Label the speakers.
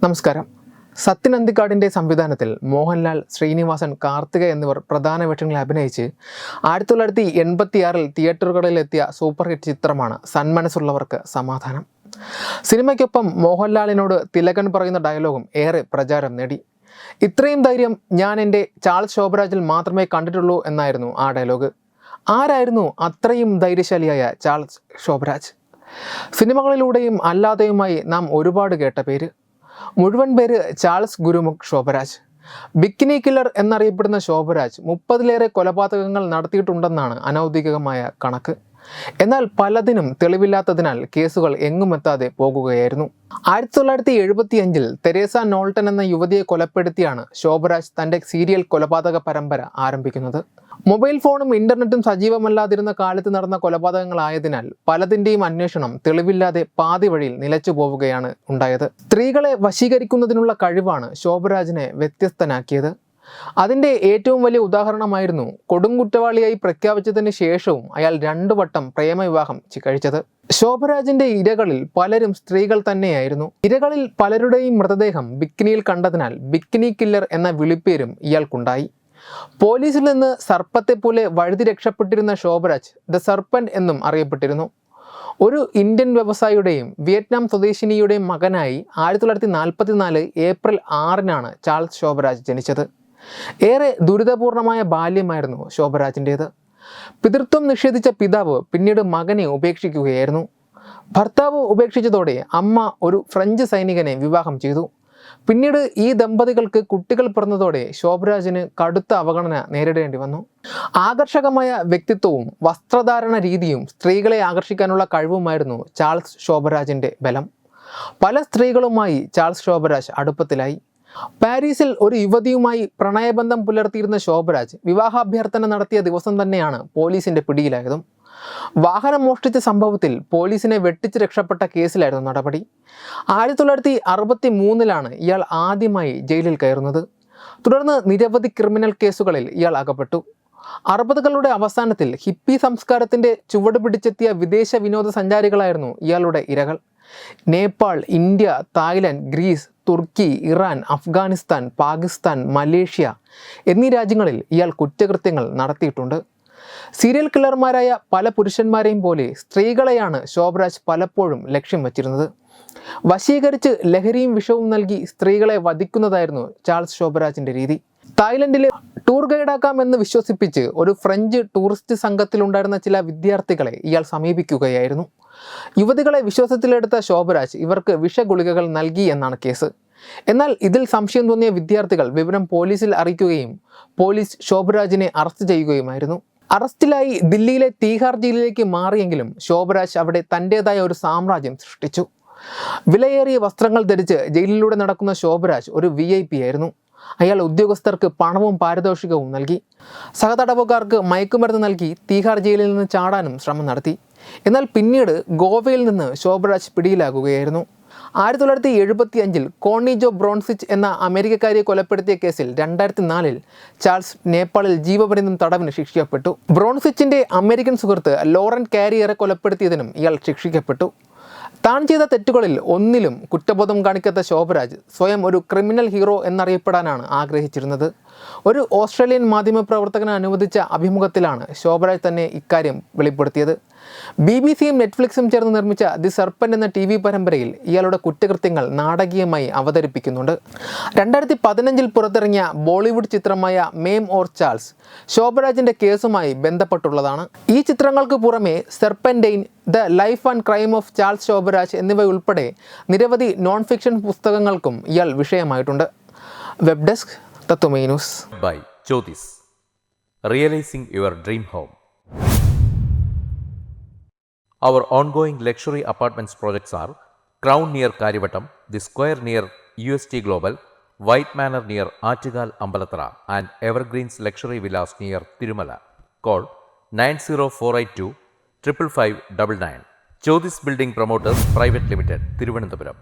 Speaker 1: നമസ്കാരം. സത്യൻ അന്തിക്കാടിൻ്റെ സംവിധാനത്തിൽ മോഹൻലാൽ, ശ്രീനിവാസൻ, കാർത്തിക എന്നിവർ പ്രധാന വേഷങ്ങളിൽ അഭിനയിച്ച് 1986 തിയേറ്ററുകളിലെത്തിയ സൂപ്പർ ഹിറ്റ് ചിത്രമാണ് സന്മനസ്സുള്ളവർക്ക് സമാധാനം. സിനിമയ്ക്കൊപ്പം മോഹൻലാലിനോട് തിലകൻ പറയുന്ന ഡയലോഗും ഏറെ പ്രചാരം നേടി. ഇത്രയും ധൈര്യം ഞാൻ എൻ്റെ ചാൾസ് ശോഭരാജിൽ മാത്രമേ കണ്ടിട്ടുള്ളൂ എന്നായിരുന്നു ആ ഡയലോഗ്. ആരായിരുന്നു അത്രയും ധൈര്യശാലിയായ ചാൾസ് ശോഭരാജ്? സിനിമകളിലൂടെയും അല്ലാതെയുമായി നാം ഒരുപാട് കേട്ട പേര്. മുഴുവൻ പേര് Charles Gurmukh Sobhraj. Bikini killer എന്നറിയപ്പെടുന്ന ശോഭരാജ് 30-ലേറെ കൊലപാതകങ്ങൾ നടത്തിയിട്ടുണ്ടെന്നാണ് അനൗദ്യോഗികമായ കണക്ക്. എന്നാൽ പലതിനും തെളിവില്ലാത്തതിനാൽ കേസുകൾ എങ്ങുമെത്താതെ പോകുകയായിരുന്നു. 1975 തെരേസ നോൾട്ടൺ എന്ന യുവതിയെ കൊലപ്പെടുത്തിയാണ് ശോഭരാജ് തൻ്റെ സീരിയൽ കൊലപാതക പരമ്പര ആരംഭിക്കുന്നത്. മൊബൈൽ ഫോണും ഇന്റർനെറ്റും സജീവമല്ലാതിരുന്ന കാലത്ത് നടന്ന കൊലപാതകങ്ങളായതിനാൽ പലതിൻ്റെയും അന്വേഷണം തെളിവില്ലാതെ പാതി വഴിയിൽ നിലച്ചു പോവുകയാണ് ഉണ്ടായത്. സ്ത്രീകളെ വശീകരിക്കുന്നതിനുള്ള കഴിവാണ് ശോഭരാജിനെ വ്യത്യസ്തനാക്കിയത്. അതിൻ്റെ ഏറ്റവും വലിയ ഉദാഹരണമായിരുന്നു കൊടുംകുറ്റവാളിയായി പ്രഖ്യാപിച്ചതിന് ശേഷവും അയാൾ 2 വട്ടം പ്രേമവിവാഹം കഴിച്ചത്. ശോഭരാജിന്റെ ഇരകളിൽ പലരും സ്ത്രീകൾ തന്നെയായിരുന്നു. ഇരകളിൽ പലരുടെയും മൃതദേഹം ബിക്കിനിയിൽ കണ്ടതിനാൽ ബിക്കിനി കില്ലർ എന്ന വിളിപ്പേരും ഇയാൾക്കുണ്ടായി. പോലീസിൽ നിന്ന് സർപ്പത്തെ പോലെ വഴുതി രക്ഷപ്പെട്ടിരുന്ന ശോഭരാജ് ദ സർപ്പന്റ് എന്നും അറിയപ്പെട്ടിരുന്നു. ഒരു ഇന്ത്യൻ വ്യവസായിയുടെയും വിയറ്റ്നാം സ്വദേശിനിയുടെയും മകനായി 1944 ഏപ്രിൽ 6-നാണ് ചാൾസ് ശോഭരാജ് ജനിച്ചത്. ഏറെ ദുരിതപൂർണമായ ബാല്യമായിരുന്നു ശോഭരാജിൻ്റേത്. പിതൃത്വം നിഷേധിച്ച പിതാവ് പിന്നീട് മകനെ ഉപേക്ഷിക്കുകയായിരുന്നു. ഭർത്താവ് ഉപേക്ഷിച്ചതോടെ അമ്മ ഒരു ഫ്രഞ്ച് സൈനികനെ വിവാഹം ചെയ്തു. പിന്നീട് ഈ ദമ്പതികൾക്ക് കുട്ടികൾ പിറന്നതോടെ ശോഭരാജിന് കടുത്ത അവഗണന നേരിടേണ്ടി വന്നു. ആകർഷകമായ വ്യക്തിത്വവും വസ്ത്രധാരണ രീതിയും സ്ത്രീകളെ ആകർഷിക്കാനുള്ള കഴിവുമായിരുന്നു ചാൾസ് ശോഭരാജിൻ്റെ ബലം. പല സ്ത്രീകളുമായി ചാൾസ് ശോഭരാജ് അടുപ്പത്തിലായി. പാരീസിൽ ഒരു യുവതിയുമായി പ്രണയബന്ധം പുലർത്തിയിരുന്ന ശോഭരാജ് വിവാഹാഭ്യർത്ഥന നടത്തിയ ദിവസം തന്നെയാണ് പോലീസിന്റെ പിടിയിലായതും. വാഹനം മോഷ്ടിച്ച സംഭവത്തിൽ പോലീസിനെ വെട്ടിച്ച് രക്ഷപ്പെട്ട കേസിലായിരുന്നു നടപടി. 1963-ലാണ് ഇയാൾ ആദ്യമായി ജയിലിൽ കയറുന്നത്. തുടർന്ന് നിരവധി ക്രിമിനൽ കേസുകളിൽ ഇയാൾ അകപ്പെട്ടു. 60കളുടെ അവസാനത്തിൽ ഹിപ്പി സംസ്കാരത്തിന്റെ ചുവട് പിടിച്ചെത്തിയ വിദേശ വിനോദസഞ്ചാരികളായിരുന്നു ഇയാളുടെ ഇരകൾ. നേപ്പാൾ, ഇന്ത്യ, തായ്ലൻഡ്, ഗ്രീസ്, തുർക്കി, ഇറാൻ, അഫ്ഗാനിസ്ഥാൻ, പാകിസ്ഥാൻ, മലേഷ്യ എന്നീ രാജ്യങ്ങളിൽ ഇയാൾ കുറ്റകൃത്യങ്ങൾ നടത്തിയിട്ടുണ്ട്. സീരിയൽ കില്ലർമാരായ പല പുരുഷന്മാരെയും പോലെ സ്ത്രീകളെയാണ് ശോഭരാജ് പലപ്പോഴും ലക്ഷ്യം വച്ചിരുന്നത്. വശീകരിച്ച് ലഹരിയും വിഷവും നൽകി സ്ത്രീകളെ വധിക്കുന്നതായിരുന്നു ചാൾസ് ശോഭരാജിന്റെ രീതി. തായ്ലൻഡിലെ ടൂർ ഗൈഡാക്കാമെന്ന് വിശ്വസിപ്പിച്ച് ഒരു ഫ്രഞ്ച് ടൂറിസ്റ്റ് സംഘത്തിലുണ്ടായിരുന്ന ചില വിദ്യാർത്ഥികളെ ഇയാൾ സമീപിക്കുകയായിരുന്നു. യുവതികളെ വിശ്വാസത്തിലെടുത്ത ശോഭരാജ് ഇവർക്ക് വിഷഗുളികകൾ നൽകി എന്നാണ് കേസ്. എന്നാൽ ഇതിൽ സംശയം തോന്നിയ വിദ്യാർത്ഥികൾ വിവരം പോലീസിൽ അറിയിക്കുകയും പോലീസ് ശോഭരാജിനെ അറസ്റ്റ് ചെയ്യുകയുമായിരുന്നു. അറസ്റ്റിലായി ദില്ലിയിലെ തീഹാർ ജയിലിലേക്ക് മാറിയെങ്കിലും ശോഭരാജ് അവിടെ തൻ്റെതായ ഒരു സാമ്രാജ്യം സൃഷ്ടിച്ചു. വിലയേറിയ വസ്ത്രങ്ങൾ ധരിച്ച് ജയിലിലൂടെ നടക്കുന്ന ശോഭരാജ് ഒരു VIP ആയിരുന്നു. അയാൾ ഉദ്യോഗസ്ഥർക്ക് പണവും പാരിതോഷികവും നൽകി. സഹതടവുകാർക്ക് മയക്കുമരുന്ന് നൽകി തീഹാർ ജയിലിൽ നിന്ന് ചാടാനും ശ്രമം നടത്തി. എന്നാൽ പിന്നീട് ഗോവയിൽ നിന്ന് ശോഭരാജ് പിടിയിലാകുകയായിരുന്നു. 1975 കോണി ജോ ബ്രോൺസിച്ച് എന്ന അമേരിക്കക്കാരിയെ കൊലപ്പെടുത്തിയ കേസിൽ 2004 ചാൾസ് നേപ്പാളിൽ ജീവപര്യന്തം തടവിന് ശിക്ഷിക്കപ്പെട്ടു. ബ്രോൺസിച്ചിന്റെ അമേരിക്കൻ സുഹൃത്ത് ലോറൻ കാരിയറെ കൊലപ്പെടുത്തിയതിനും ഇയാൾ ശിക്ഷിക്കപ്പെട്ടു. താൻ ചെയ്ത തെറ്റുകളിൽ ഒന്നിലും കുറ്റബോധം കാണിക്കാത്ത ശോഭരാജ് സ്വയം ഒരു ക്രിമിനൽ ഹീറോ എന്നറിയപ്പെടാനാണ് ആഗ്രഹിച്ചിരുന്നത്. ഒരു ഓസ്ട്രേലിയൻ മാധ്യമപ്രവർത്തകന് അനുവദിച്ച അഭിമുഖത്തിലാണ് ശോഭരാജ് തന്നെ ഇക്കാര്യം വെളിപ്പെടുത്തിയത്. BBC-യും നെറ്റ്ഫ്ലിക്സും ചേർന്ന് നിർമ്മിച്ച ദി സർപ്പന്റ് എന്ന TV പരമ്പരയിൽ ഇയാളുടെ കുറ്റകൃത്യങ്ങൾ നാടകീയമായി അവതരിപ്പിക്കുന്നുണ്ട്. 2015 പുറത്തിറങ്ങിയ ബോളിവുഡ് ചിത്രമായ മേം ഓർ ചാൾസ് ശോഭരാജിന്റെ കേസുമായി ബന്ധപ്പെട്ടുള്ളതാണ്. ഈ ചിത്രങ്ങൾക്ക് പുറമെ Serpentine, the life and crime of Charles Sobhraj എന്നിവയുൾപ്പെടെ നിരവധി നോൺ ഫിക്ഷൻ പുസ്തകങ്ങൾക്കും ഇയാൾ വിഷയമായിട്ടുണ്ട്. Web desk Tatwamayi news.
Speaker 2: By Jyotis, realizing your dream home. Our ongoing luxury apartments projects are Crown near Karivattam, The Square near UST Global, White Manor near Aattugal Ambalathara, and Evergreens Luxury Villas near Tirumala. Call 90482 55599. Jyotis Building Promoters Private Limited, Thiruvananthapuram.